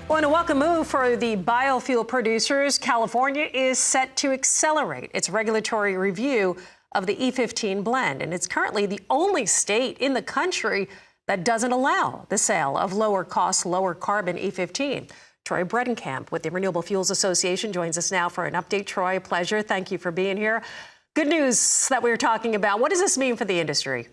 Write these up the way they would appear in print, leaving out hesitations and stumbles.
Well, in a welcome move for the biofuel producers, California is set to accelerate its regulatory review of the E15 blend. And it's currently the only state in the country that doesn't allow the sale of lower cost, lower carbon E15. Troy Bredenkamp with the Renewable Fuels Association joins us now for an update. Troy, a pleasure. Thank you for being here. Good news that we were talking about. What does this mean for the industry?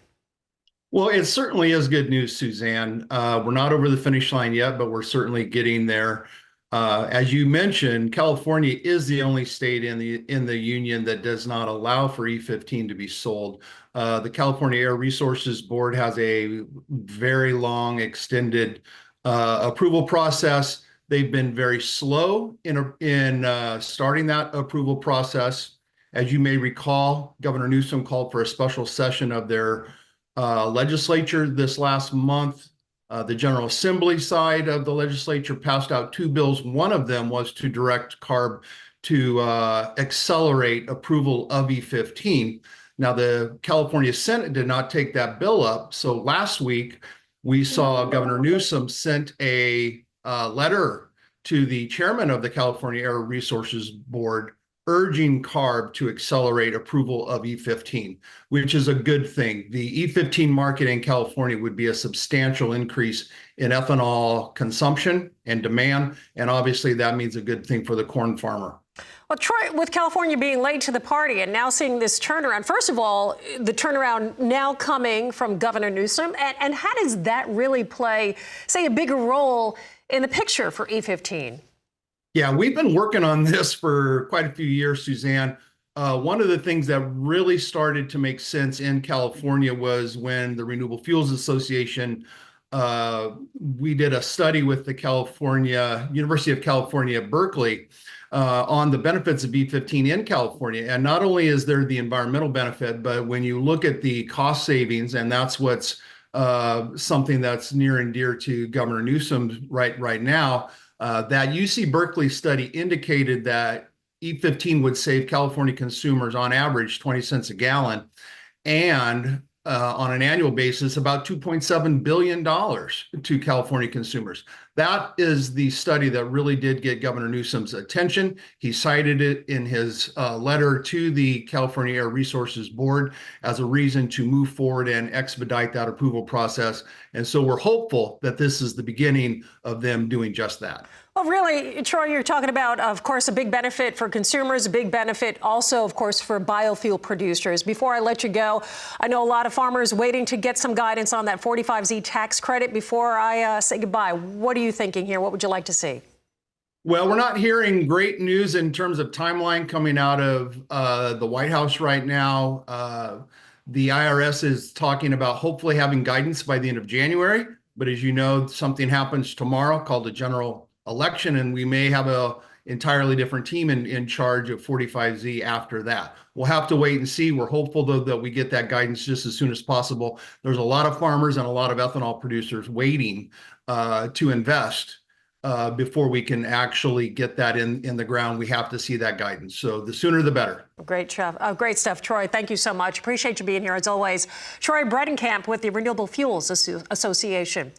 Well, it certainly is good news, Suzanne. We're not over the finish line yet, but we're certainly getting there. As you mentioned, California is the only state in the union that does not allow for E15 to be sold. The California Air Resources Board has a very long, extended approval process. They've been very slow in starting that approval process. As you may recall, Governor Newsom called for a special session of their legislature this last month. The General Assembly side of the legislature passed out two bills. One of them was to direct CARB to accelerate approval of E15. Now, the California Senate did not take that bill up. So last week, we saw Governor Newsom sent a letter to the chairman of the California Air Resources Board urging CARB to accelerate approval of E15, which is a good thing. The E15 market in California would be a substantial increase in ethanol consumption and demand, and obviously that means a good thing for the corn farmer. Well, Troy, with California being late to the party and now seeing this turnaround, first of all, the turnaround now coming from Governor Newsom, and how does that really play, say, a bigger role in the picture for E15? Yeah, we've been working on this for quite a few years, Suzanne. One of the things that really started to make sense in California was when the Renewable Fuels Association, we did a study with the University of California at Berkeley on the benefits of E15 in California. And not only is there the environmental benefit, but when you look at the cost savings, and that's what's something that's near and dear to Governor Newsom right now, that UC Berkeley study indicated that E15 would save California consumers on average 20 cents a gallon, and on an annual basis, about $2.7 billion to California consumers. That is the study that really did get Governor Newsom's attention. He cited it in his letter to the California Air Resources Board as a reason to move forward and expedite that approval process. And so we're hopeful that this is the beginning of them doing just that. Well, really, Troy, you're talking about, of course, a big benefit for consumers, a big benefit also, of course, for biofuel producers. Before I let you go, I know a lot of farmers waiting to get some guidance on that 45Z tax credit. Before I say goodbye, what are you thinking here? What would you like to see? Well, we're not hearing great news in terms of timeline coming out of the White House right now. The IRS is talking about hopefully having guidance by the end of January. But as you know, something happens tomorrow called the general election, and we may have a entirely different team in charge of 45Z after that. We'll have to wait and see. We're hopeful, though, that we get that guidance just as soon as possible. There's a lot of farmers and a lot of ethanol producers waiting to invest before we can actually get that in the ground. We have to see that guidance. So the sooner the better. Great stuff. Troy, thank you so much. Appreciate you being here as always. Troy Bredenkamp with the Renewable Fuels Association.